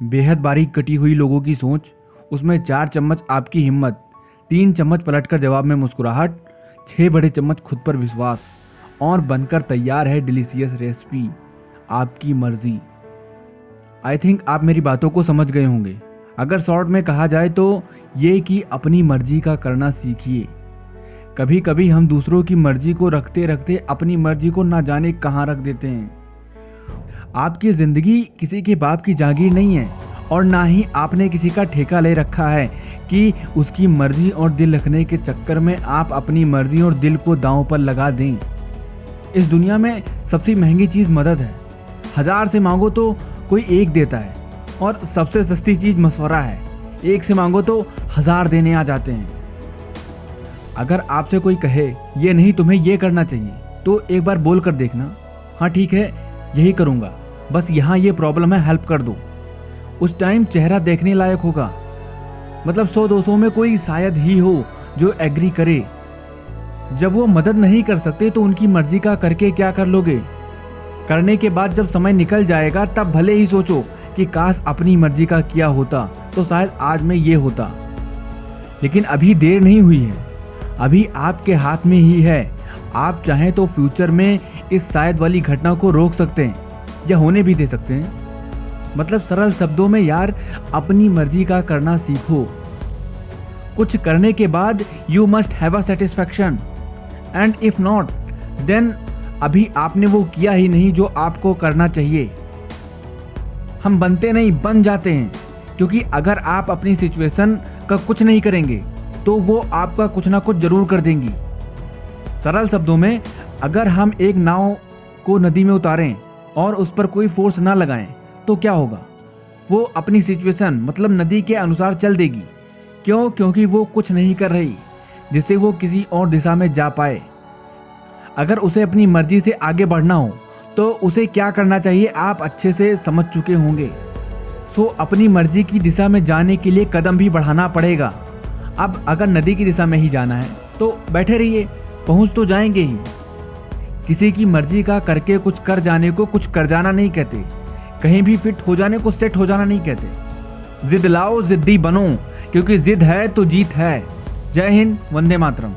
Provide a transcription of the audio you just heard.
बेहद बारीक कटी हुई लोगों की सोच, उसमें 4 चम्मच आपकी हिम्मत, 3 चम्मच पलटकर जवाब में मुस्कुराहट, 6 बड़े चम्मच खुद पर विश्वास और बनकर तैयार है डिलीशियस रेसिपी, आपकी मर्जी। आई थिंक आप मेरी बातों को समझ गए होंगे। अगर शॉर्ट में कहा जाए तो ये कि अपनी मर्जी का करना सीखिए। कभी कभी हम दूसरों की मर्जी को रखते रखते अपनी मर्जी को ना जाने कहाँ रख देते हैं। आपकी जिंदगी किसी के बाप की जागीर नहीं है और ना ही आपने किसी का ठेका ले रखा है कि उसकी मर्जी और दिल रखने के चक्कर में आप अपनी मर्जी और दिल को दांव पर लगा दें। इस दुनिया में सबसे महंगी चीज़ मदद है। 1000 से मांगो तो कोई 1 देता है और सबसे सस्ती चीज़ मशवरा है। 1 से मांगो तो 1000 देने आ जाते हैं। अगर आपसे कोई कहे ये नहीं तुम्हें ये करना चाहिए तो एक बार बोल कर देखना, हाँ ठीक है यही करूँगा, बस यहाँ ये प्रॉब्लम है हेल्प कर दो। उस टाइम चेहरा देखने लायक होगा। मतलब 100-200 में कोई शायद ही हो जो एग्री करे। जब वो मदद नहीं कर सकते तो उनकी मर्जी का करके क्या कर लोगे? करने के बाद जब समय निकल जाएगा तब भले ही सोचो कि काश अपनी मर्जी का किया होता तो शायद आज में ये होता। लेकिन अभी देर नहीं हुई है, अभी आपके हाथ में ही है। आप चाहें तो फ्यूचर में इस शायद वाली घटना को रोक सकते हैं या होने भी दे सकते हैं। मतलब सरल शब्दों में यार, अपनी मर्जी का करना सीखो। कुछ करने के बाद you must have a satisfaction and if not then अभी आपने वो किया ही नहीं जो आपको करना चाहिए। हम बनते नहीं बन जाते हैं, क्योंकि अगर आप अपनी सिचुएशन का कुछ नहीं करेंगे तो वो आपका कुछ ना कुछ जरूर कर देंगी। सरल शब्दों में, अगर हम एक नाव को नदी में उतारें और उस पर कोई फोर्स ना लगाएं तो क्या होगा? वो अपनी सिचुएशन मतलब नदी के अनुसार चल देगी। क्यों? क्योंकि वो कुछ नहीं कर रही जिससे वो किसी और दिशा में जा पाए। अगर उसे अपनी मर्जी से आगे बढ़ना हो तो उसे क्या करना चाहिए आप अच्छे से समझ चुके होंगे। सो अपनी मर्जी की दिशा में जाने के लिए कदम भी बढ़ाना पड़ेगा। अब अगर नदी की दिशा में ही जाना है तो बैठे रहिए, पहुंच तो जाएंगे ही। किसी की मर्जी का करके कुछ कर जाने को कुछ कर जाना नहीं कहते, कहीं भी फिट हो जाने को सेट हो जाना नहीं कहते। जिद लाओ जिद्दी बनो, क्योंकि जिद है तो जीत है। जय हिंद, वंदे मातरम।